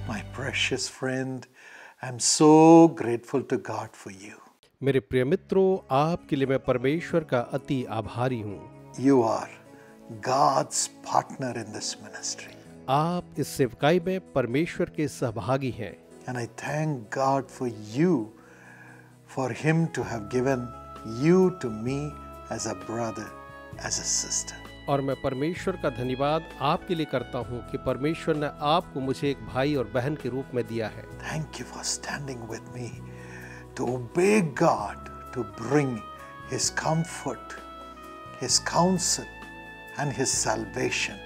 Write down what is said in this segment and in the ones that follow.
My precious friend, I'm so grateful to God for you. मेरे प्रिय मित्रों, आपके लिए मैं परमेश्वर का अति आभारी हूँ। You are God's partner in this ministry. आप इस सेवकाई में परमेश्वर के सहभागी हैं। And I thank God for you, for Him to have given you to me as a brother, as a sister. और मैं परमेश्वर का धन्यवाद आपके लिए करता हूँ कि परमेश्वर ने आपको मुझे एक भाई और बहन के रूप में दिया है। Thank you for standing with me to obey God, to bring His comfort, His counsel and His salvation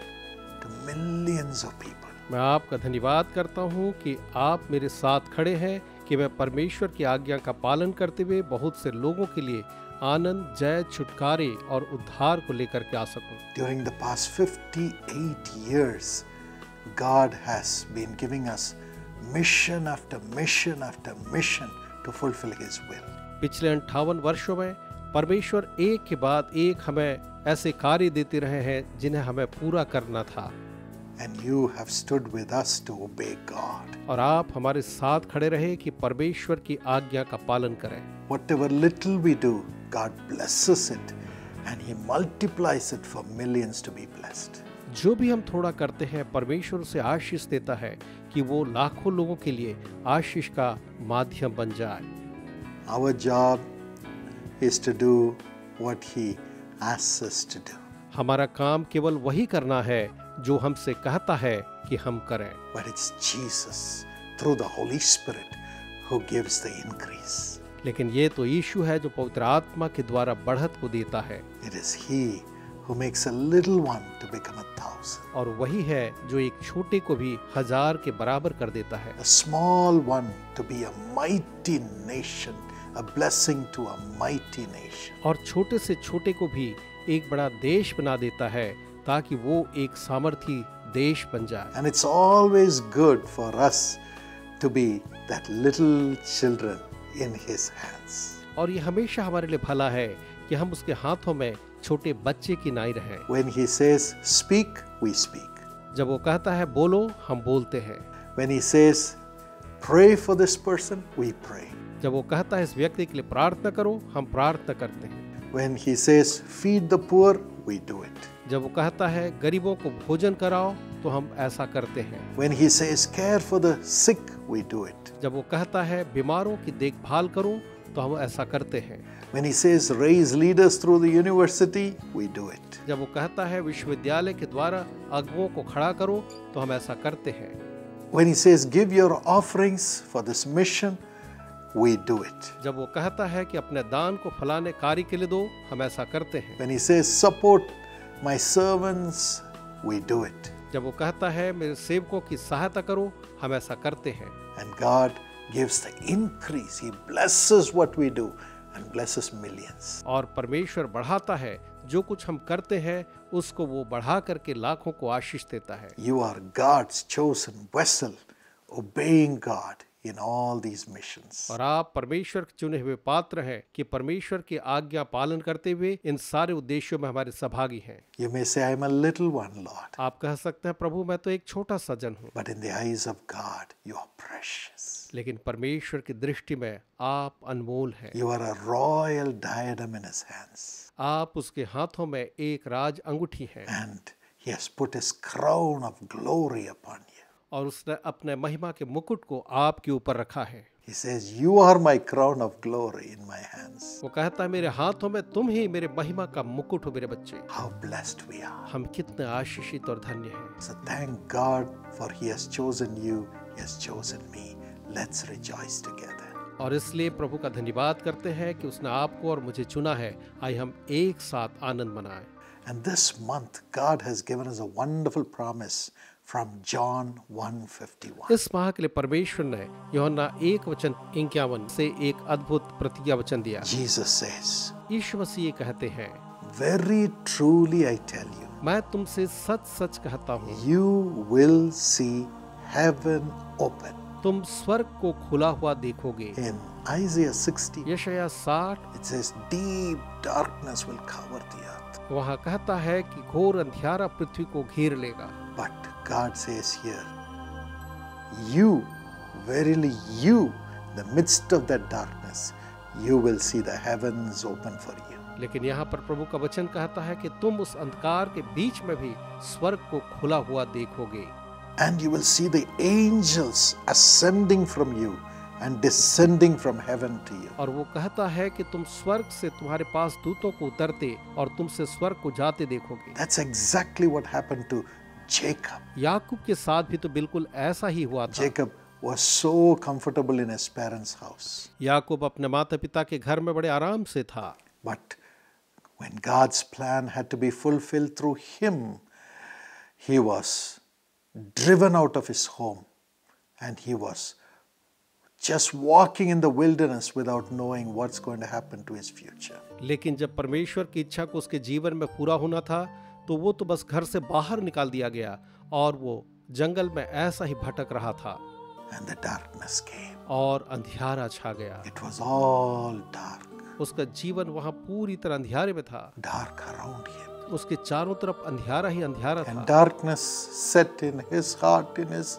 to millions of people. मैं आपका धन्यवाद करता हूँ कि आप मेरे साथ खड़े हैं कि मैं परमेश्वर की आज्ञा का पालन करते हुए बहुत से लोगों के लिए आनंद, जय, छुटकारे और उद्धार को लेकर के आ सकूं। During the past 58 years, God has been giving us mission after mission after mission to fulfill His will. पिछले 58 वर्षों में परमेश्वर एक के बाद एक हमें ऐसे कार्य देते रहे हैं जिन्हें हमें पूरा करना था। And you have stood with us to obey God. और आप हमारे साथ खड़े रहे कि परमेश्वर की आज्ञा का पालन करें। Whatever little we do, God blesses it and He multiplies it for millions to be blessed. जो भी हम थोड़ा करते हैं परमेश्वर से आशीष देता है कि वो लाखों लोगों के लिए आशीष का माध्यम बन जाए। Our job is to do what He asks us to do. हमारा काम केवल वही करना है जो हमसे कहता है कि हम करें। But it's Jesus through the Holy Spirit who gives the increase. लेकिन ये तो यीशु है जो पवित्र आत्मा के द्वारा बढ़त को देता है। It is He who makes a little one to become 1,000. और वही है जो एक छोटे को भी 1000 के बराबर कर देता है। A small one to be a mighty nation, a blessing to a mighty nation. और छोटे से छोटे को भी एक बड़ा देश बना देता है ताकि वो एक सामर्थी देश बन जाए। And it's always good for us to be that little children in His hands. और ये हमेशा हमारे लिए भला है कि हम उसके हाथों में छोटे बच्चे की नाई रहें। When He says speak, we speak. जब वो कहता है बोलो, हम बोलते हैं। When He says pray for this person, we pray. जब वो कहता है इस व्यक्ति के लिए प्रार्थना करो, हम प्रार्थना करते हैं। When He says feed the poor, we do it. जब वो कहता है गरीबों को भोजन कराओ, तो हम ऐसा करते हैं। When He says care for the sick, we do it. जब वो कहता है बीमारों की देखभाल करो, तो हम ऐसा करते हैं। When He says raise leaders through the university, we do it. जब वो कहता है विश्वविद्यालय के द्वारा अगुओं को खड़ा करो, तो हम ऐसा करते हैं। When He says give your offerings for this mission, we do it. जब वो कहता है कि अपने दान को फलाने कार्य के लिए दो, हम ऐसा करते हैं। When He says support my servants, we do it. जब वो कहता है मेरे सेवकों की सहायता करो, हम ऐसा करते हैं। And God gives the increase. He blesses what we do and blesses millions. और परमेश्वर बढ़ाता है, जो कुछ हम करते हैं उसको वो बढ़ा करके लाखों को आशीष देता है। You are God's chosen vessel, obeying God in all these missions. और आप परमेश्वर के चुने हुए पात्र हैं कि परमेश्वर की आज्ञा पालन करते हुए इन सारे उद्देश्यों में हमारे सहभागी हैं। You may say, I'm a little one, Lord. आप कह सकते हैं प्रभु मैं तो एक छोटा सा जन हूँ, But in the eyes of God, you are precious. लेकिन परमेश्वर की दृष्टि में आप अनमोल हैं। You are a royal diadem in His hands. आप उसके हाथों में एक राज अंगूठी हैं And He has put His crown of glory upon you. और उसने अपने महिमा के मुकुट को आपके ऊपर रखा है। He says, you are my crown of glory in my hands. वो कहता है मेरे हाथों में तुम ही मेरे महिमा का मुकुट हो मेरे बच्चे। How blessed we are. हम कितने आशीषित और धन्य हैं। So thank God for He has chosen you, He has chosen me. Let's rejoice together. और इसलिए प्रभु का धन्यवाद करते हैं कि उसने आपको और मुझे चुना है। आइए हम एक साथ आनंद मनाएं। And this month, God has given us a wonderful promise from John 1:51. इस माह के लिए परमेश्वर ने यूहन्ना 1:51 से एक अद्भुत प्रतिज्ञा वचन दिया। Jesus says, यीशु मसीह ये कहते हैं, very truly I tell you, मैं तुमसे सच सच कहता हूँ, you will see heaven open. तुम स्वर्ग को खुला हुआ देखोगे। In Isaiah 60, यशायाह 60 it says, deep darkness will cover the earth. वहाँ कहता है कि घोर अंधियारा पृथ्वी को घेर लेगा। But God says here, you, verily you, in the midst of that darkness, you will see the heavens open for you. लेकिन यहाँ पर प्रभु का वचन कहता है कि तुम उस अंधकार के बीच में भी स्वर्ग को खुला हुआ देखोगे। And you will see the angels ascending from you and descending from heaven to you. और वो कहता है कि तुम स्वर्ग से तुम्हारे पास दूतों को उतरते और तुमसे स्वर्ग को जाते देखोगे। That's exactly what happened to Jacob. याकूब के साथ भी तो बिल्कुल ऐसा ही हुआ था। Jacob was so comfortable in his parents' house. याकूब अपने माता पिता के घर में बड़े आराम से था। But when God's plan had to be fulfilled through him, he was driven out of his home and he was just walking in the wilderness without knowing what's going to happen to his future. लेकिन जब परमेश्वर की इच्छा को उसके जीवन में पूरा होना था तो वो तो बस घर से बाहर निकाल दिया गया और वो जंगल में ऐसा ही भटक रहा था। And the darkness came. और अंधियारा छा गया। It was all dark. उसका जीवन वहाँ पूरी तरह अंधियारे में था। Dark around him. उसके चारों तरफ अंधियारा ही अंधियारा था। And darkness set in his heart, in his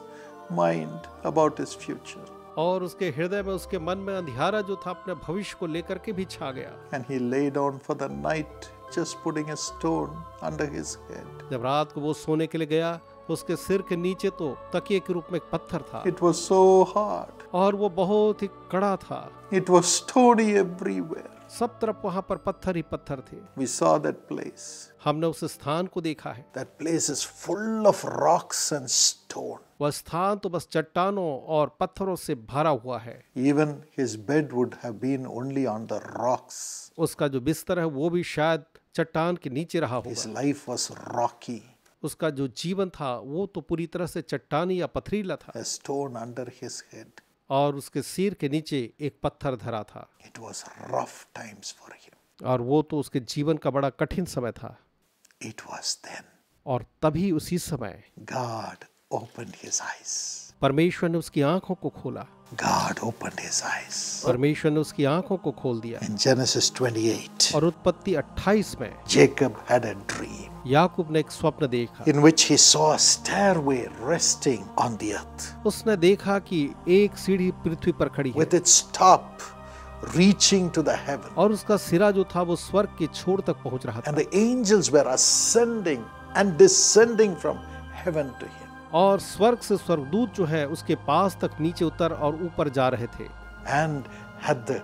mind about his future. और उसके हृदय में उसके मन में अंधियारा जो था अपने भविष्य को लेकर के भी छा गया। And he lay down for the night, just putting a stone under his head. जब रात को वो सोने के लिए गया तो उसके सिर के नीचे तो तकिए के रूप में एक पत्थर था। It was so hard. और वो बहुत ही कड़ा था। It was stony everywhere. सब तरफ वहाँ पर पत्थर ही पत्थर थे। We saw that place. हमने उस स्थान को देखा है। That place is full of rocks and stone. वह स्थान तो बस चट्टानों और पत्थरों से भरा हुआ है। Even his bed would have been only on the rocks. उसका जो बिस्तर है वो भी शायद चट्टान के नीचे रहा His होगा। life was rocky. उसका जो जीवन था वो तो पूरी तरह से चट्टानी या पथरीला था। A stone under his head. और उसके सिर के नीचे एक पत्थर धरा था। It was rough times for him. और वो तो उसके जीवन का बड़ा कठिन समय था। It was then और तभी उसी समय God opened his eyes. परमेश्वर ने उसकी आंखों को खोला। God opened his eyes. परमेश्वर ने उसकी आंखों को खोल दिया। In Genesis 28, और उत्पत्ति 28 में Jacob had a dream याकूब ने एक स्वप्न देखा। in which he saw a stairway resting on the earth उसने देखा कि एक सीढ़ी पृथ्वी पर खड़ी है with its top reaching to the heaven. और उसका सिरा जो था वो स्वर्ग के छोर तक पहुंच रहा था। And the angels were ascending and descending from heaven to him. और स्वर्ग से स्वर्गदूत जो है उसके पास तक नीचे उतर और ऊपर जा रहे थे। And at the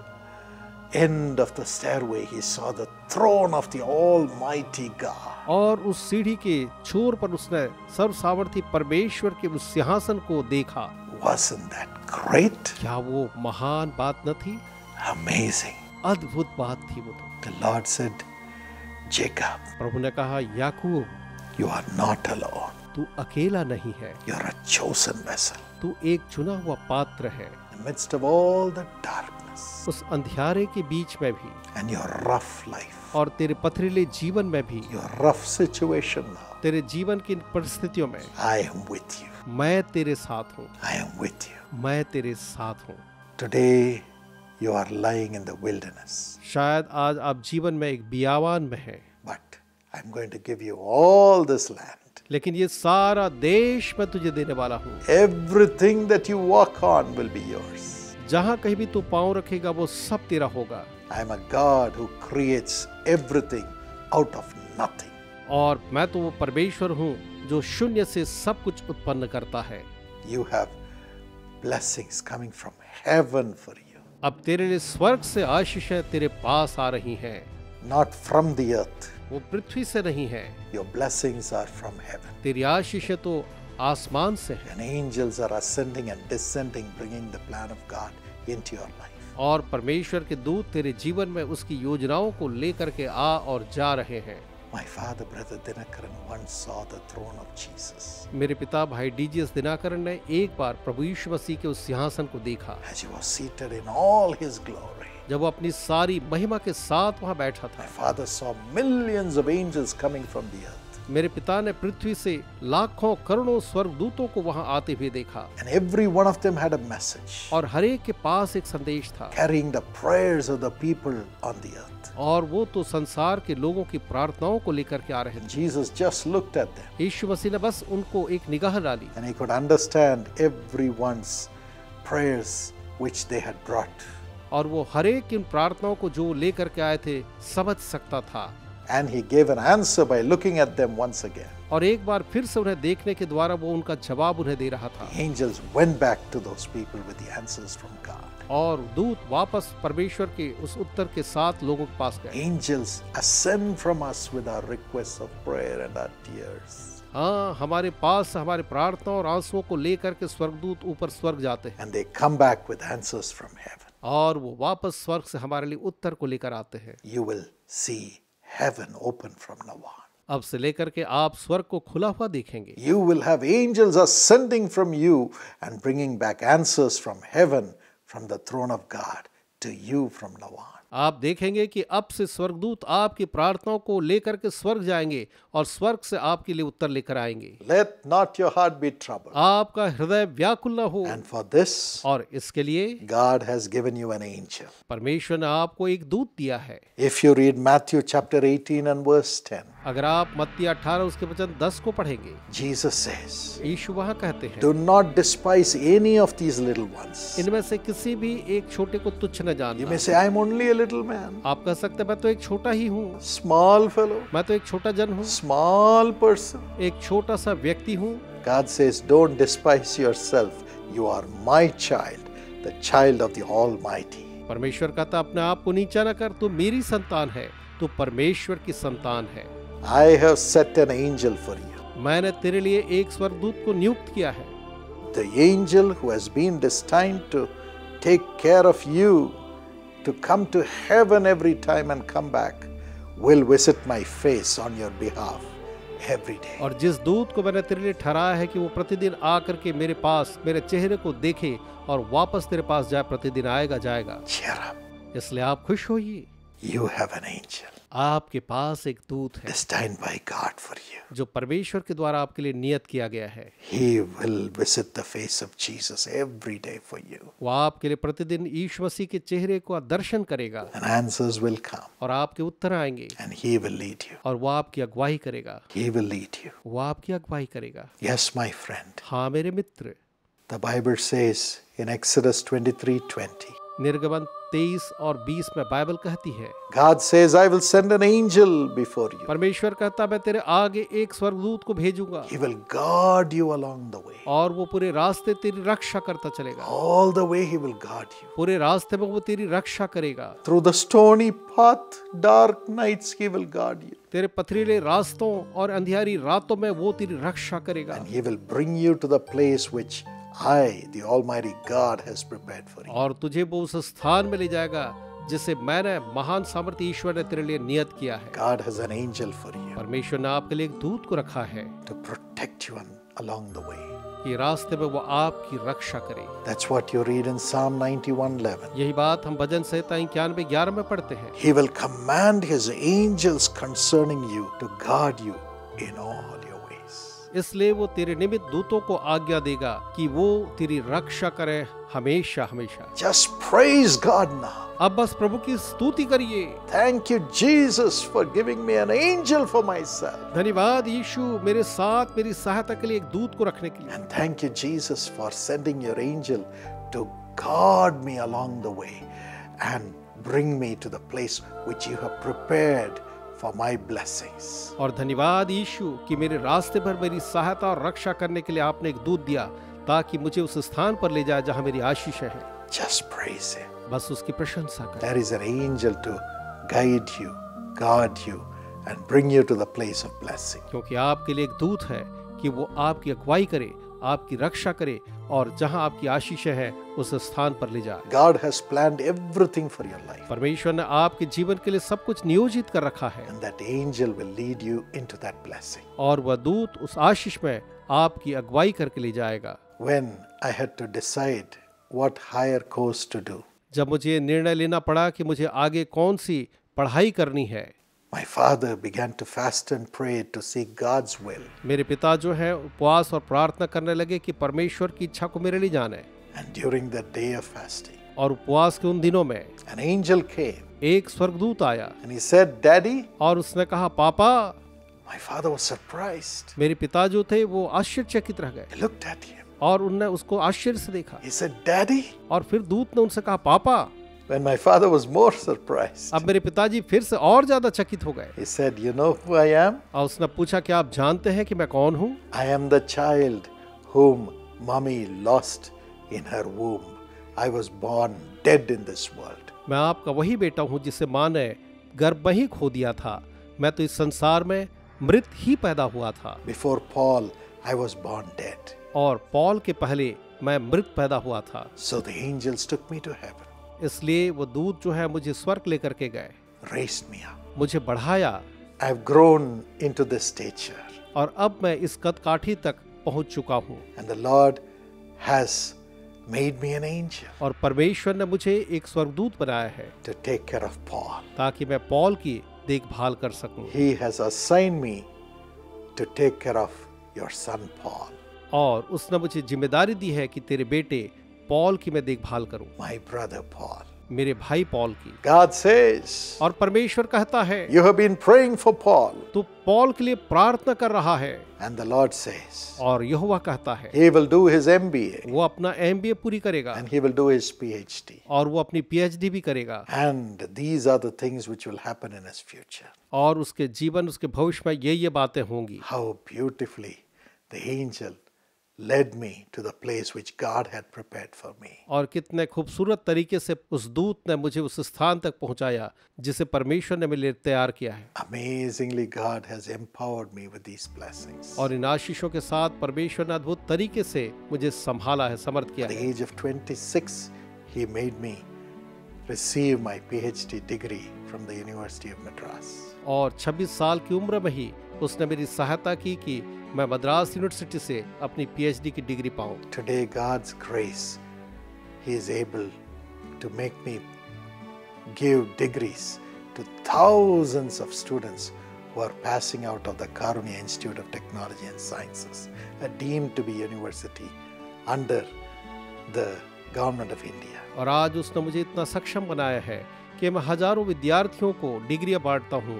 end of the stairway, he saw the throne of the Almighty God. और उस सीढ़ी के छोर पर उसने सर्वसामर्थी परमेश्वर के उस सिंहासन को देखा। Wasn't that great? क्या वो महान बात न थी? Amazing. अद्भुत बात थी वो तो। The Lord said, Jacob, प्रभु ने कहा याकूब you are not alone. तू अकेला नहीं है, You're a chosen vessel. तू एक चुना हुआ पात्र है। In the midst of all the darkness उस अंधियारे के बीच में भी and your rough life, और तेरे पथरीले जीवन में भी, your rough situation now, तेरे जीवन की इन परिस्थितियों में I am with you. मैं तेरे साथ हूँ। I am with you. मैं तेरे साथ हूँ। Today, you are lying in the wilderness, शायद आज आप जीवन में एक बियावान में हैं, but I'm going to give you all this land. लेकिन ये सारा देश मैं तुझे देने वाला हूँ। Everything that you walk on will be yours. जहाँ कहीं भी तू पाँव रखेगा वो सब तेरा होगा। I am a God who creates everything out of nothing. और मैं तो वो परमेश्वर हूँ जो शून्य से सब कुछ उत्पन्न करता है। You have blessings coming from heaven for you, अब तेरे लिए स्वर्ग से आशीषें तेरे पास आ रही हैं। not from the earth. वो पृथ्वी से नहीं है। Your blessings are from heaven. तेरी आशीषें तो आसमान से है। And angels are ascending and descending, bringing the plan of God into your life. और परमेश्वर के दूत तेरे जीवन में उसकी योजनाओं को लेकर के आ और जा रहे हैं। My father, brother Dinakaran, once saw the throne of Jesus मेरे पिता भाई डीजीएस दिनाकरण ने एक बार प्रभु यीशु मसीह के उस सिंहासन को देखा as he was seated in all his glory. जब वो अपनी सारी महिमा के साथ वहां बैठा था। My father saw millions of angels coming from the earth. मेरे पिता ने पृथ्वी से लाखों करोड़ों स्वर्गदूतों को वहां आते हुए देखा, and every one of them had a message, और हर एक के पास एक संदेश था, carrying the prayers of the people on the earth. और वो तो संसार के लोगों की प्रार्थनाओं को लेकर के आ रहे थे। Jesus just looked at them, यीशु मसीह ने बस उनको एक निगाह डाली, and he could understand everyone's prayers which they had brought. और वो हर एक की प्रार्थनाओं को जो लेकर के आए थे समझ सकता था, And he gave an answer by looking at them once again. और एक बार फिर से उन्हें देखने के द्वारा वो उनका जवाब उन्हें दे रहा था। The angels went back to those people with the answers from God. और दूत वापस परमेश्वर के उस उत्तर के साथ लोगों के पास गए। Angels ascend from us with our requests of prayer and our tears. हाँ, हमारे पास हमारे प्रार्थना और आंसुओं को लेकर के स्वर्गदूत ऊपर स्वर्ग जाते हैं, And they come back with answers from heaven. और वो वापस स्वर्ग से हमारे लिए उत्तर को लेकर आते हैं। You will see heaven open from now on. अब से लेकर के आप स्वर्ग को खुला हुआ देखेंगे। You will have angels ascending from you and bringing back answers from heaven, from the throne of God, to you from now on. आप देखेंगे कि अब से स्वर्गदूत आपकी प्रार्थनाओं को लेकर के स्वर्ग जाएंगे और स्वर्ग से आपके लिए उत्तर लेकर आएंगे। Let not your heart be troubled. आपका हृदय व्याकुल न हो, And for this, और इसके लिए God has given you an angel. परमेश्वर ने आपको एक दूत दिया है। If you read Matthew chapter 18 and verse 10, अगर आप मत्ती 18 उसके वचन 10 को पढ़ेंगे, Jesus says, यीशु वहां कहते हैं, do not despise any of these little ones. इनमें से किसी भी एक छोटे को तुच्छ न You जानना। may say, I'm only a little man, आप कह सकते हैं मैं तो एक छोटा ही हूँ, small fellow, मैं तो एक छोटा जन हूँ, small person. एक छोटा सा व्यक्ति हूँ। God says, don't despise yourself. You are my child, the child of the Almighty. परमेश्वर कहता अपने आप को नीचा न कर, तू मेरी संतान है, तू परमेश्वर की संतान है। I have set an angel for you. मैंने तेरे लिए एक स्वर्गदूत को नियुक्त किया है। The angel who has been destined to take care of you, to come to heaven every time and come back, will visit my face on your behalf every day. और जिस दूत को मैंने तेरे लिए ठहराया है कि वो प्रतिदिन आकर के मेरे पास मेरे चेहरे को देखे और वापस तेरे पास जाए, प्रतिदिन आएगा जाएगा। Cheer up. इसलिए आप खुश होइए, You have an angel आपके पास एक दूत है destined by God for you. जो परमेश्वर के द्वारा आपके लिए नियत किया गया है। He will visit the face of Jesus every day for you. वो आपके लिए प्रतिदिन यीशु मसीह के चेहरे को दर्शन करेगा, And answers will come. और आपके उत्तर आएंगे, And He will lead you. और वो आपकी अगुवाई करेगा। He will lead you. वो आपकी अगुवाई करेगा। Yes, my friend. हाँ मेरे मित्र, The Bible says in Exodus 23:20, निर्गमन 23 और 20 में बाइबल कहती है, God says, I will send an angel before you. परमेश्वर कहता मैं तेरे आगे एक स्वर्गदूत को भेजूंगा, He will guard you along the way. और वो पूरे रास्ते तेरी रक्षा करता चलेगा। All the way He will guard you. पूरे रास्ते में वो तेरी रक्षा करेगा। Through the stony path, dark nights, He will guard you. तेरे पथरीले रास्तों और अंधियारी रातों में वो तेरी रक्षा करेगा, And He will bring you to the place which I, the Almighty God, has prepared for you. और तुझे वो उस स्थान में ले जाएगा जिसे मैंने महान सामर्थ्य ईश्वर ने तेरे लिए नियत किया है। God has an angel for you परमेश्वर ने आपके लिए एक दूत को रखा है to protect you along the way. कि रास्ते में वो आपकी रक्षा करे। That's what you read in Psalm 91:11. यही बात हम भजन संहिता 91:11 में पढ़ते हैं। He will command His angels concerning you to guard you in all your ways. इसलिए वो तेरे निमित्त दूतों को आज्ञा देगा कि वो तेरी रक्षा करे हमेशा हमेशा। Just praise God now. अब बस प्रभु की स्तुति करिए। Thank you, Jesus, for giving me an angel for myself. धन्यवाद यीशु मेरे साथ मेरी सहायता के लिए एक दूत को रखने के लिए। And thank you, Jesus, for sending your angel to guard me along the way and bring me to the place which you have prepared for my blessings. और धन्यवाद यीशु कि मेरे रास्ते पर मेरी सहायता और रक्षा करने के लिए आपने एक दूत दिया ताकि मुझे उस स्थान पर ले जाए जहां मेरी आशीष है। Just praise Him. बस उसकी प्रशंसा करें। There is an angel to guide you, guard you, and bring you to the place of blessing. क्योंकि आपके लिए एक दूत है कि वो आपकी अगुवाई करे, आपकी रक्षा करे और जहां आपकी आशीष है उस स्थान पर ले जाए। God has planned everything for your life, परमेश्वर ने आपके जीवन के लिए सब कुछ नियोजित कर रखा है and that angel will lead you into that blessing. और वह दूत उस आशीष में आपकी अगुवाई करके ले जाएगा। When I had to decide what higher course to do, जब मुझे निर्णय लेना पड़ा कि मुझे आगे कौन सी पढ़ाई करनी है, My father began to fast and pray to seek God's will. मेरे पिता जो है उपवास और प्रार्थना करने लगे कि परमेश्वर की इच्छा को मेरे लिए जाने। And during that day of fasting, और उपवास के उन दिनों में an angel came एक स्वर्गदूत आया and he said, Daddy. और उसने कहा पापा। My father was surprised. मेरे पिता जो थे वो आश्चर्यचकित रह गए He looked at him. और उनने उसको आश्चर्य से देखा। He said, Daddy. और फिर दूत ने उनसे कहा पापा। When my father was more surprised, अब मेरे पिताजी फिर से और ज्यादा चकित हो गए। he said, You know who I am? और उसने पूछा क्या आप जानते हैं कि मैं कौन हूँ? I am the child whom mommy lost in her womb. I was born dead in this world. मैं आपका वही बेटा हूँ जिसे माँ ने गर्भ में ही खो दिया था। मैं तो इस संसार में मृत ही पैदा हुआ था। Before Paul, I was born dead. और पौल के पहले मैं मृत पैदा हुआ था। So the angels took me to heaven, इसलिए वो दूत जो है मुझे स्वर्ग लेकर के गए, raised me up. मुझे बढ़ाया I've grown into this stature, और अब मैं इस कद काठी तक पहुंच चुका हूँ। and the Lord has made me an angel और परमेश्वर ने मुझे एक स्वर्गदूत बनाया है to take care of Paul. ताकि मैं पौल की देखभाल कर सकूं। He has assigned me to take care of your son Paul, और उसने मुझे जिम्मेदारी दी है कि तेरे बेटे पौल की मैं देखभाल करूं, my brother Paul. मेरे भाई पौल की। God says, और परमेश्वर कहता है You have been praying for Paul. तू पौल के लिए प्रार्थना कर रहा है। And the Lord says, और यहोवा कहता है He will do his MBA वो अपना MBA पूरी करेगा and he will do his PhD. और वो अपनी PhD भी करेगा। And these are the things which will happen in his future. और उसके जीवन, उसके भविष्य में ये बातें होंगी। How beautifully the angel led me to the place which God had prepared for me. और कितने खूबसूरत तरीके से उस दूत ने मुझे उस स्थान तक पहुंचाया जिसे परमेश्वर ने मेरे लिए तैयार किया है। Amazingly, God has empowered me with these blessings. और इन आशीषों के साथ परमेश्वर ने अद्भुत तरीके से मुझे संभाला है, समर्थ किया At the है। age of 26, He made me receive my PhD degree from the University of Madras. और 26 साल की उम्र में ही उसने मेरी सहायता की कि मैं मद्रास यूनिवर्सिटी से अपनी PhD की डिग्री पाऊं। Today, God's grace, He is able to make me give degrees to thousands of students who are passing out of the Karunya Institute of Technology and Sciences, deemed to be university under the government of India. और आज उसने मुझे इतना सक्षम बनाया है कि मैं हजारों विद्यार्थियों को डिग्रियां बांटता हूं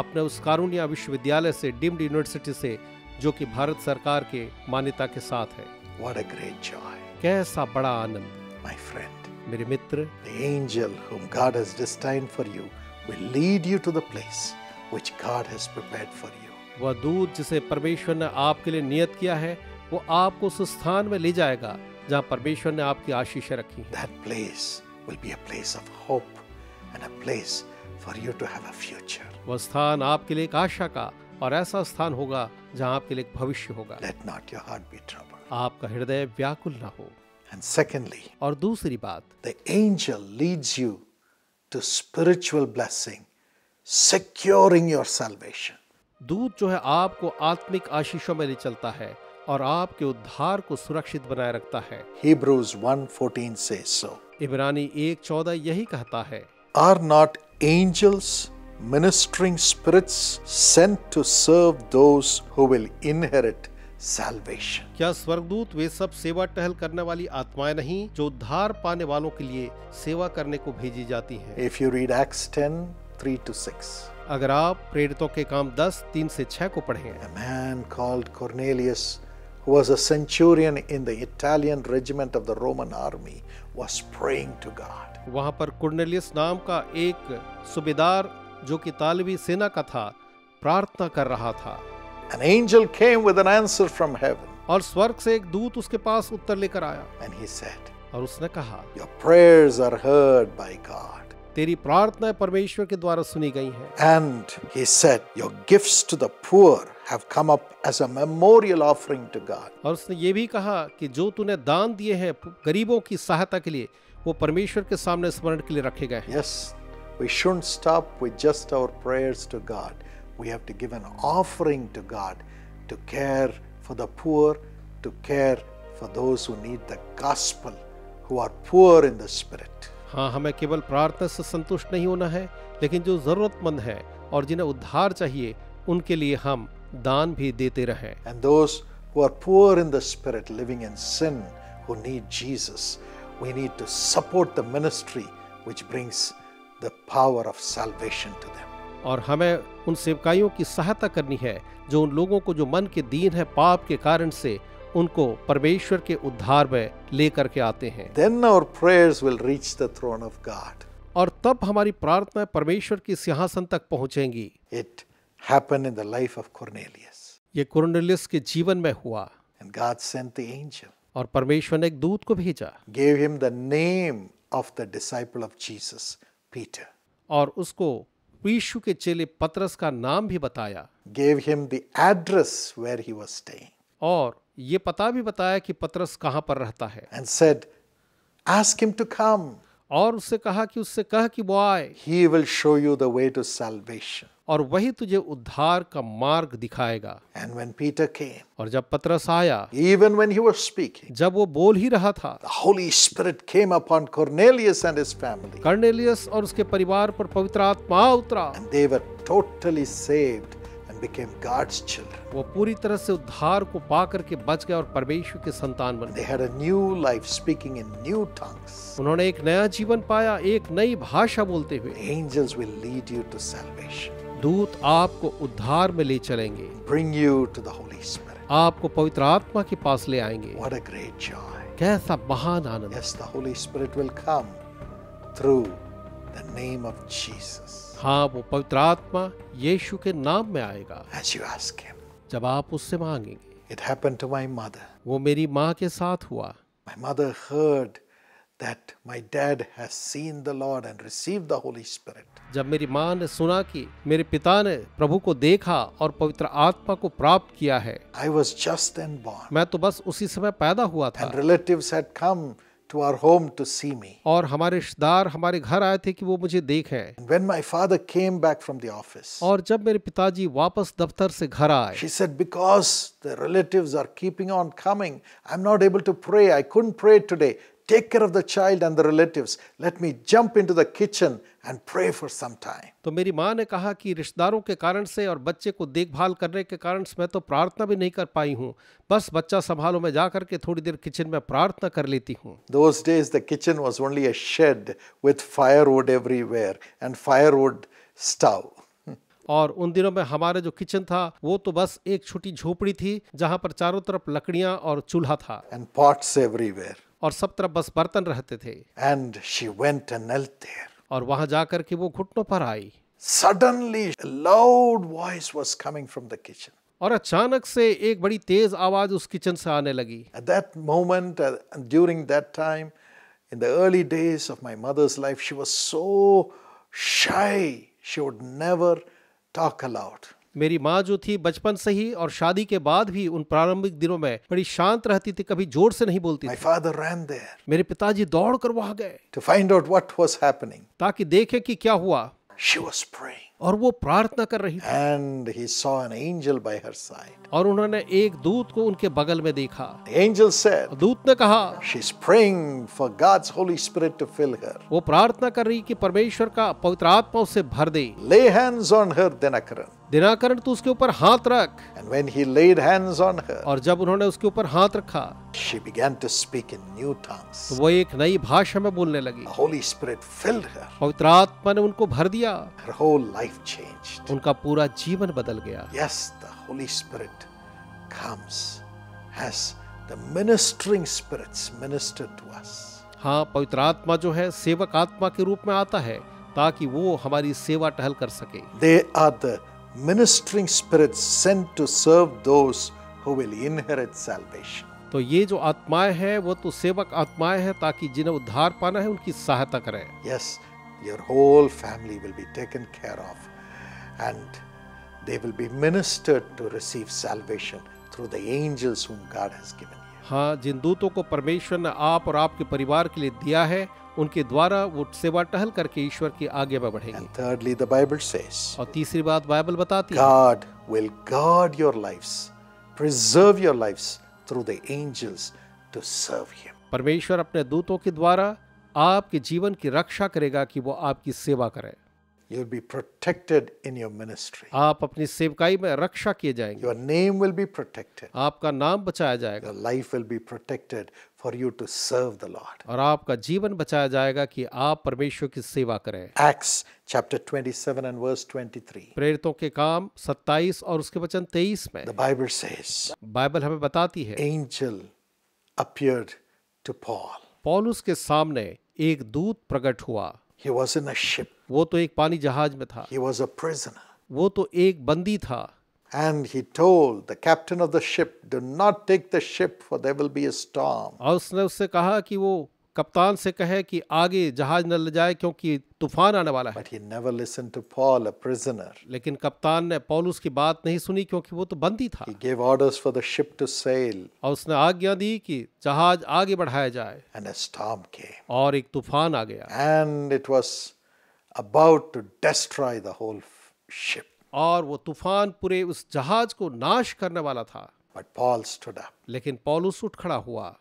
अपने उस कारुण्या विश्वविद्यालय से, डीम्ड यूनिवर्सिटी से, जो कि भारत सरकार के मान्यता के साथ है। What a great joy. कैसा बड़ा आनंद। My friend, मेरे मित्र, the angel whom God has destined for you will lead you to the place which God has prepared for you. वह दूत जिसे परमेश्वर ने आपके लिए नियत किया है वो आपको उस स्थान में ले जाएगा जहाँ परमेश्वर ने आपकी आशीषें रखी हैं। That place will be a place of hope and a place for you to have a future. वह स्थान आपके लिए एक आशा का और ऐसा स्थान होगा जहाँ आपके लिए एक भविष्य होगा। Let not your heart be troubled. आपका हृदय व्याकुल ना हो। And secondly, और दूसरी बात, the angel leads you to spiritual blessing, securing your salvation. दूत जो है आपको आत्मिक आशीषों में ले चलता है और आपके उद्धार को सुरक्षित बनाए रखता है। Hebrews 1:14 says so. इब्रानी 1:14 यही कहता है, Are not angels ministering spirits sent to serve those who will inherit salvation? क्या स्वर्गदूत वे सब सेवा टहल करने वाली आत्माएं नहीं जो उद्धार पाने वालों के लिए सेवा करने को भेजी जाती हैं? If you read Acts 10:3-6, अगर आप प्रेरितों के काम 10:3 से 6 को पढ़ें, a man called Cornelius, who was a centurion in the Italian regiment of the Roman army, was praying to God. वहां पर कुर्नेलियस नाम का एक सूबेदार जो कि तालिबी सेना का था, प्रार्थना कर रहा था। An angel came with an answer from heaven, और स्वर्ग से एक दूत उसके पास उत्तर लेकर आया and he said, और उसने कहा, Your prayers are heard by God. तेरी प्रार्थनाएं परमेश्वर के द्वारा सुनी गई हैं। And he said, Your gifts to the poor have come up as a memorial offering to God. और उसने ये भी कहा कि जो तूने दान दिए हैं गरीबों की सहायता के लिए, वो परमेश्वर के सामने स्मरण के लिए रखे गए हैं। Yes, we shouldn't stop with just our prayers to God. We have to give an offering to God to care for the poor, to care for those who need the gospel, who are poor in the spirit. हाँ, हमें केवल प्रार्थना से संतुष्ट नहीं होना है, लेकिन जो जरूरतमंद है और जिन्हें उद्धार चाहिए उनके लिए हम दान भी देते रहें। And those who are poor in the spirit, living in sin, who need Jesus, we need to support the ministry which brings the power of salvation to them. और हमें उन सेवकाइयों की सहायता करनी है जो उन लोगों को जो मन के दीन है पाप के कारण से उनको परमेश्वर के उद्धार में लेकर के आते हैं। Then our prayers will reach the throne of God. और तब हमारी प्रार्थना परमेश्वर के सिंहासन तक पहुंचेंगी। It happened in the life of Cornelius. ये कुरनेलियुस के जीवन में हुआ And God sent the angel, और परमेश्वर ने एक दूत को भेजा gave him the name of the disciple of Jesus, Peter, और उसको यीशु के चेले पतरस का नाम भी बताया, gave him the address where he was staying, और ये पता भी बताया कि पतरस कहाँ पर रहता है, and said, ask him to come. और उससे कहा कि उससे कह कि वो आए He will show you the way to salvation. और वही तुझे उद्धार का मार्ग दिखाएगा। And when Peter came, और जब पतरस आया, even when he was speaking, जब वो बोल ही रहा था, the Holy Spirit came upon Cornelius and his family, Cornelius और उसके परिवार पर पवित्र आत्मा उतरा, and they were totally saved and became God's children. वो पूरी तरह से उद्धार को पा करके बच गए और परमेश्वर के संतान बन They गए। had a new life, speaking in new tongues. उन्होंने एक नया जीवन पाया, एक नई भाषा बोलते हुए। The angels will lead you to salvation, दूत आपको उद्धार में ले चलेंगे, bring you to the Holy Spirit. आपको पवित्र आत्मा के पास ले आएंगे। What a great joy. कैसा महान आनंद। Yes, the Holy Spirit will come through the name of Jesus हाँ, वो पवित्र आत्मा यीशु के नाम में आएगा as you ask him. जब आप उससे मांगेंगे। It happened to my mother. वो मेरी माँ के साथ हुआ। My mother heard that my dad has seen the Lord and received the Holy Spirit. जब मेरी माँ ने सुना कि मेरे पिता ने प्रभु को देखा और पवित्र आत्मा को प्राप्त किया है, I was just then born, मैं तो बस उसी समय पैदा हुआ था and relatives had come to our home to see me. और हमारे रिश्तेदार हमारे घर आए थे कि वो मुझे देखें। And when my father came back from the office, और जब मेरे पिताजी वापस दफ्तर से घर आए, she said, because the relatives are keeping on coming, I'm not able to pray. I couldn't pray today. Take care of the child and the relatives. Let me jump into the kitchen and pray for some time. तो मेरी माँ ने कहा कि रिश्तेदारों के कारण से और बच्चे को देखभाल करने के कारण से मैं तो प्रार्थना भी नहीं कर पाई हूँ, बस बच्चा संभालो, मैं जा करके थोड़ी देर किचन में प्रार्थना कर लेती हूँ। Those days the kitchen was only a shed with firewood everywhere and firewood stove. और उन दिनों में हमारे जो किचन था वो तो बस एक छोटी झोपड़ी थी जहाँ पर चारों तरफ लकड़ियाँ और चूल्हा था And pots everywhere. और सब तरफ बस बर्तन रहते थे। And she went and knelt there. और वहां जाकर के वो घुटनों पर आई Suddenly, a loud voice was coming from the kitchen. और अचानक से एक बड़ी तेज आवाज उस किचन से आने लगी। At that moment, during that time, in the early days of my mother's life, she was so shy. She would never talk aloud. मेरी माँ जो थी बचपन से ही और शादी के बाद भी उन प्रारंभिक दिनों में बड़ी शांत रहती थी, कभी जोर से नहीं बोलती My थी। father ran there मेरे पिताजी दौड़ कर वहां गए to find out what was happening. ताकि देखे कि क्या हुआ, She was praying. और वो प्रार्थना कर रही थी। And he saw an angel by her side. और उन्होंने एक दूत को उनके बगल में देखा। The angel said, दूत ने कहा, she's praying for God's Holy Spirit to fill her. वो प्रार्थना कर रही कि परमेश्वर का पवित्र आत्मा उसे भर दे। Lay hands on her, Dinakaran. Dinakaran तू उसके ऊपर हाथ रख। And when he laid hands on her, और जब उन्होंने उसके ऊपर हाथ रखा she began to speak in new tongues. तो वो एक नई भाषा में बोलने लगी। The Holy Spirit filled her. पवित्र आत्मा ने उनको भर दिया, Her whole life changed. उनका पूरा जीवन बदल गया। Yes, the Holy Spirit comes as the ministering spirits minister to us. हाँ, पवित्र आत्मा जो है सेवक आत्मा के रूप में आता है ताकि वो हमारी सेवा टहल कर सके। They are the ministering spirits sent to serve those who will inherit salvation. तो ये जो आत्माएं हैं वो तो सेवक आत्माएं हैं ताकि जिन्हें उद्धार पाना है उनकी सहायता करें। Yes, your whole family will be taken care of and they will be ministered to receive salvation through the angels whom God has given you. हाँ, जिन दूतों को परमेश्वर ने आप और आपके परिवार के लिए दिया है उनके द्वारा वो सेवा टहल करके ईश्वर की आगे में बढ़ेंगे। And thirdly, the Bible says, और तीसरी बात बाइबल बताती है, God will guard your lives, preserve your lives through the angels to serve Him. परमेश्वर अपने दूतों के द्वारा आपके जीवन की रक्षा करेगा कि वो आपकी सेवा करें। You'll be protected in your ministry. आप अपनी सेवकाई में रक्षा किए जाएंगे, Your name will be protected. आपका नाम बचाया जाएगा Your life will be protected for you to serve the Lord. और आपका जीवन बचाया जाएगा कि आप परमेश्वर की सेवा करें। Acts chapter 27 and verse 23. प्रेरितों के काम 27 और उसके वचन 23 में The Bible says, बाइबल हमें बताती है, angel appeared to Paul. पौलुस के सामने एक दूत प्रकट हुआ। He was in a ship. वो तो एक पानी जहाज में था, He was a prisoner. वो तो एक बंदी था। And he told the captain of the ship, do not take the ship for there will be a storm. और उसने उससे कहा कि वो कप्तान से कहे कि आगे जहाज न ले जाए क्योंकि तूफान आने वाला है। But he never listened to Paul, a prisoner. लेकिन कप्तान ने पौलुस की बात नहीं सुनी क्योंकि वो तो बंदी था। He gave orders for the ship to sail, और उसने आज्ञा दी कि जहाज आगे बढ़ाया जाए and a storm came. और एक तूफान आ गया And it was about to destroy the whole ship. और वो तूफान पूरे उस जहाज को नाश करने वाला था। But Paul stood up लेकिन पौलुस उठ खड़ा हुआ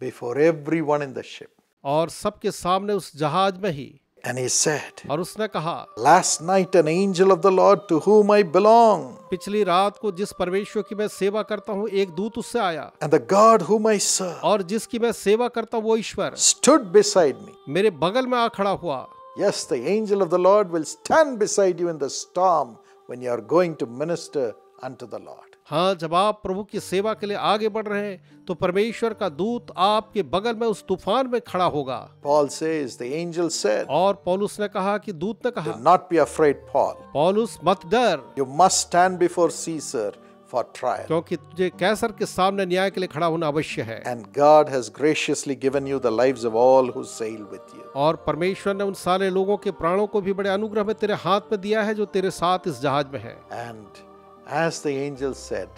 before everyone in the ship. और सबके सामने उस जहाज में ही, And he said, और उसने कहा, last night an angel of the Lord to whom I belong, पिछली रात को जिस परमेश्वर की मैं सेवा करता हूँ एक दूत उससे आया, and the God whom I serve, और जिसकी मैं सेवा करता हूँ वो ईश्वर stood beside me. मेरे बगल में आ खड़ा हुआ। Yes, the angel of the Lord will stand beside you in the storm when you are going to minister unto the Lord. हाँ, जब आप प्रभु की सेवा के लिए आगे बढ़ रहे हैं तो परमेश्वर का दूत आपके बगल में उस तूफान में खड़ा होगा। Paul says, the angel said, और पौलुस ने कहा कि दूत ने do कहा, not be afraid, Paul. पौलुस मत डर, You must stand before Caesar for trial. क्योंकि तुझे कैसर के सामने न्याय के लिए खड़ा होना अवश्य है। And God has graciously given you the lives of all who sail with you. और परमेश्वर ने उन सारे लोगों के प्राणों को भी बड़े अनुग्रह में तेरे हाथ में दिया है जो तेरे साथ इस जहाज में है। And as the angel said,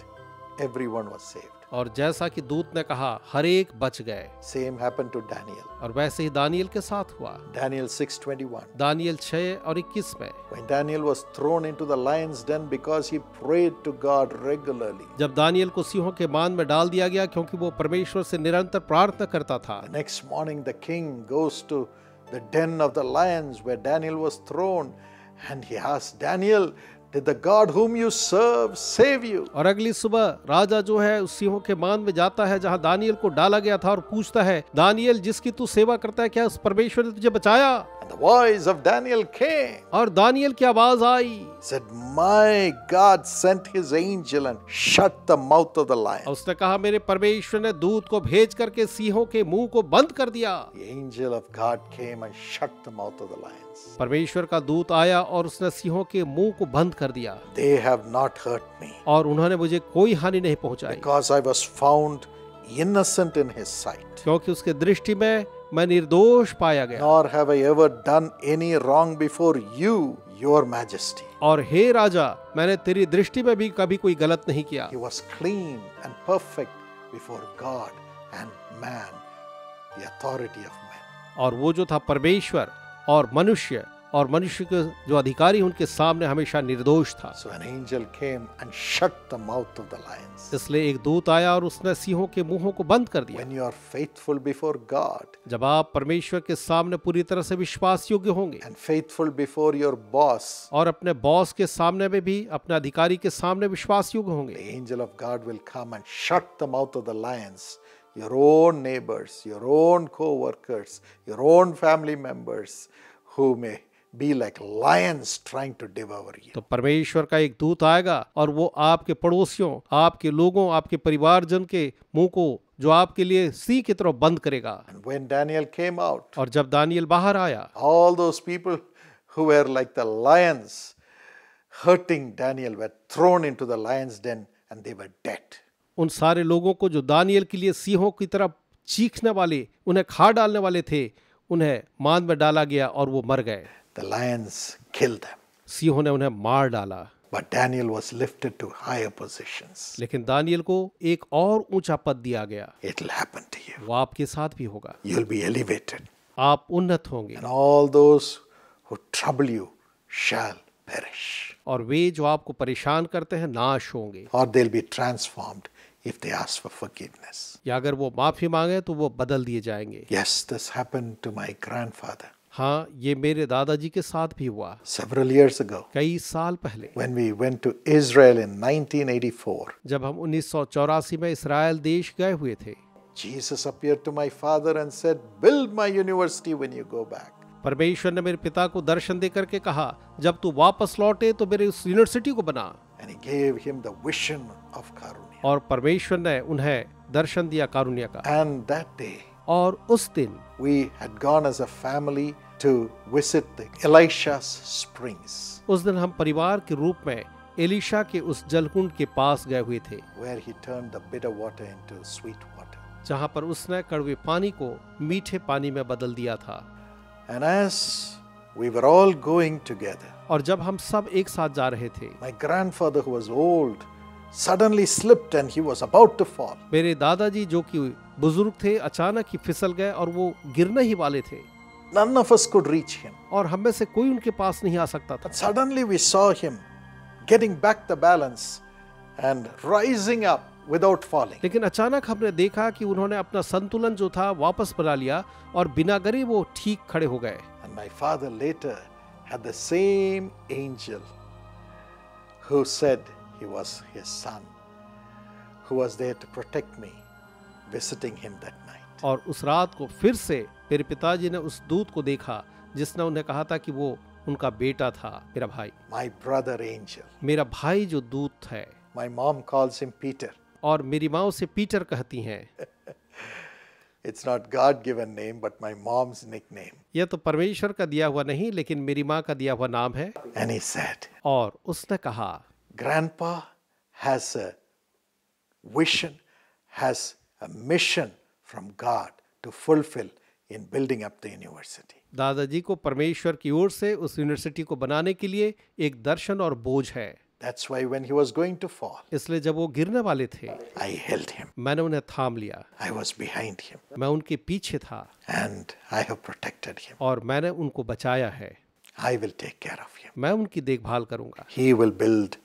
everyone was saved. और जैसा कि दूत ने कहा, हर एक बच गए। Same happened to Daniel. और वैसे ही दानियल के साथ हुआ। Daniel 6:21. दानियल 6 और 21 में When Daniel was thrown into the lion's den because he prayed to God regularly. जब दानियल को सिंहों के मान में डाल दिया गया क्योंकि वो परमेश्वर से निरंतर प्रार्थना करता था। The next morning the king goes to the den of the lions where Daniel was thrown, and he asks Daniel, did the God whom you serve save you? और अगली सुबह राजा जो है उस सिंहों के मान में जाता है जहां दानियल को डाला गया था और पूछता है, दानियल जिसकी तू सेवा करता है क्या उस परमेश्वर ने तुझे बचाया? And the voice of Daniel came. और दानियल की आवाज आई, He said, my God sent his angel and shut the mouth of the lion. और उसने कहा मेरे परमेश्वर ने दूत को भेज करके सिंहों के मुंह को बंद कर दिया। The angel of God came and shut the mouth of the lions. परमेश्वर का दूत आया और उसने सिंहों के मुंह को बंद कर दिया। They have not hurt me, और उन्होंने मुझे कोई हानि नहीं पहुंचाई, because I was found innocent in his sight. क्योंकि उसके दृष्टि में मैं निर्दोष पाया गया। Nor have I ever done any wrong before you, your majesty. और हे राजा, मैंने तेरी दृष्टि में भी कभी कोई गलत नहीं किया। He was clean and perfect before God and man, the authority of men. और वो जो था परमेश्वर और मनुष्य के जो अधिकारी उनके सामने हमेशा निर्दोष था। So an angel came and shut the mouth of the lions. इसलिए एक दूत आया और उसने सिंहों के मुंहों को बंद कर दिया। When you are faithful before God जब आप परमेश्वर के सामने पूरी तरह से विश्वास योग्य होंगे and faithful before your boss, और अपने बॉस के सामने में भी अपने अधिकारी के सामने विश्वास योग्य होंगे, the angel of God will come and shut the mouth of the lions. Your own neighbors, your own co-workers, your own family members who may be like lions trying to devour you. तो परमेश्वर का एक दूत आएगा और वो आपके पड़ोसियों, आपके लोगों, आपके परिवारजन के मुंह को जो आपके लिए सिंह की तरह बंद करेगा। And when Daniel came out, और जब दानियल बाहर आया, all those people who were like the lions hurting Daniel were thrown into the lion's den and they were dead. उन सारे लोगों को जो दानियल के लिए सिंहों की तरह चीखने वाले, उन्हें खा डालने वाले थे, उन्हें मान में डाला गया और वो मर गए। The lions killed them. सिंहों ने उन्हें मार डाला। But Daniel was lifted to higher positions. लेकिन दानियल को एक और ऊंचा पद दिया गया। It'll happen to you. वो आपके साथ भी होगा। You'll be elevated. आप उन्नत होंगे। And all those who trouble you shall perish. और वे जो आपको परेशान करते हैं नाश होंगे। Or they'll be transformed if they ask for forgiveness. या अगर वो माफी मांगे तो वो बदल दिए जाएंगे। Yes, this happened to my grandfather. हाँ, ये मेरे दादाजी के साथ भी हुआ several years ago कई साल पहले, when we went to Israel in 1984. जब हम 1984 में इस्राएल देश गए हुए थे। Jesus appeared to my father and said, "Build my university when you go back." परमेश्वर ने मेरे पिता को दर्शन दे करके कहा, जब तू वापस लौटे तो मेरे उस यूनिवर्सिटी को बना। And he gave him the vision of Karunya. और परमेश्वर ने उन्हें दर्शन दिया कारुण्य का। And that day, और उस दिन we had gone as a family to visit the Elisha's springs, उस दिन हम परिवार के रूप में एलिशा के उस जलकुंड के पास गए हुए थे, where he turned the bitter water into sweet water. जहाँ पर उसने कड़वे पानी को मीठे पानी में बदल दिया था। And as we were all going together, और जब हम सब एक साथ जा रहे थे, my grandfather, who was old, suddenly slipped and he was about to fall. मेरे दादाजी जो कि बुजुर्ग थे, अचानक ही फिसल गए और वो गिरने ही वाले थे, None of us could reach him. और हम में से कोई उनके पास नहीं आ सकता था। But suddenly we saw him getting back the balance and rising up without falling. लेकिन अचानक हमने देखा कि उन्होंने अपना संतुलन जो था वापस बना लिया और बिना गिरे वो ठीक खड़े हो गए। And my father later had the same angel who said he was his son, who was there to protect me, visiting him that night. और उस रात को फिर से मेरे पिताजी ने उस दूत को देखा जिसने उन्हें कहा था कि वो उनका बेटा था, मेरा भाई। My brother angel. मेरा भाई जो दूत है, My mom calls him Peter. और मेरी माँ उसे पीटर कहती हैं। It's not God-given name, but my mom's nickname. यह तो परमेश्वर का दिया हुआ नहीं, लेकिन मेरी माँ का दिया हुआ नाम है। And he said, और उसने कहा, Grandpa has a vision, has a mission from God to fulfill in building up the university. दादाजी को परमेश्वर की ओर से उस यूनिवर्सिटी को बनाने के लिए एक दर्शन और बोझ है। That's why when he was going to fall, इसलिए जब वो गिरने वाले थे, I held him. मैंने उन्हें थाम लिया। I was behind him. मैं उनके पीछे था And I have protected him. और मैंने उनको बचाया है। I will take care of him. मैं उनकी देखभाल करूंगा He will build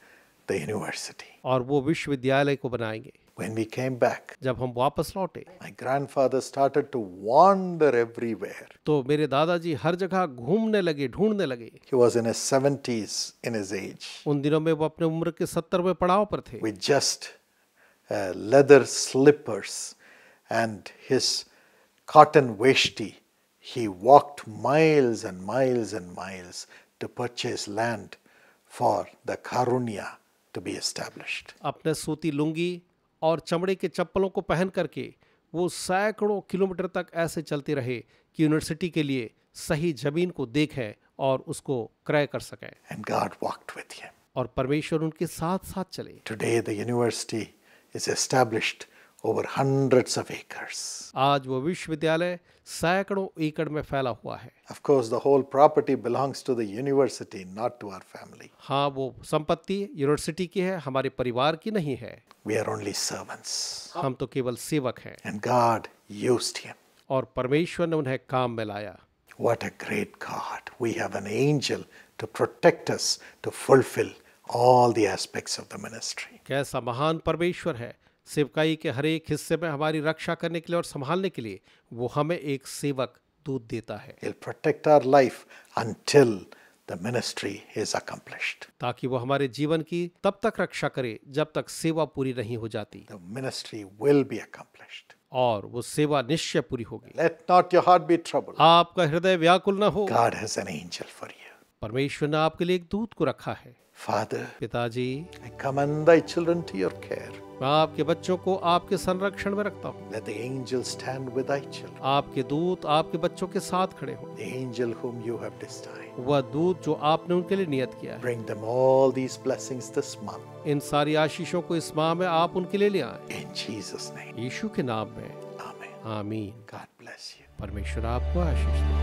the university. और वो विश्वविद्यालय को बनाएंगे। When we came back, जब हम वापस लौटे my grandfather started to wander everywhere. तो मेरे दादाजी हर जगह घूमने लगे, ढूंढने लगे। He was in his 70s in his age, उन दिनों में वो अपने उम्र के 70वें पड़ाव पर थे, with just leather slippers and his cotton veshti. He walked miles and miles and miles to purchase land for the Karunya to be established. अपने सूती लुंगी और चमड़े के चप्पलों को पहन करके वो सैकड़ों किलोमीटर तक ऐसे चलते रहे कि यूनिवर्सिटी के लिए सही जमीन को देखें और उसको क्रय कर सकें। And God walked with him. और परमेश्वर उनके साथ साथ चले। Today the university is established over hundreds of acres. आज वो विश्वविद्यालय सैकड़ों एकड़ में फैला हुआ है। Of course, the whole property belongs to the university, not to our family. हाँ, वो संपत्ति यूनिवर्सिटी की है, हमारे परिवार की नहीं है। We are only servants. हम तो केवल सेवक हैं। And God used him. और परमेश्वर ने उन्हें काम में लाया। What a great God. We have an angel to protect us, to fulfill all the aspects of the ministry. कैसा महान परमेश्वर है। सेवकाई के हर एक हिस्से में हमारी रक्षा करने के लिए और संभालने के लिए वो हमें एक सेवक दूत देता है। He'll protect our life until the ministry is accomplished. ताकि वो हमारे जीवन की तब तक रक्षा करे जब तक सेवा पूरी नहीं हो जाती। The ministry will be accomplished. और वो सेवा निश्चय पूरी होगी। Let not your heart be troubled. आपका हृदय व्याकुल न हो। God has an angel for you. परमेश्वर ने आपके लिए एक दूत को रखा है। Father, पिताजी, I commend thy children to your care. मैं आपके बच्चों को आपके संरक्षण में रखता हूँ। Let the angels stand with thy children. आपके दूत आपके बच्चों के साथ खड़े हो। The angel whom you have destined. वह दूत जो आपने उनके लिए नियत किया है। Bring them all these blessings this month. इन सारी आशीषों को इस माह में आप उनके लिए ले आए। In Jesus' name. यीशु के नाम में Amen. आमीन। God bless you. परमेश्वर आपको आशीष दे।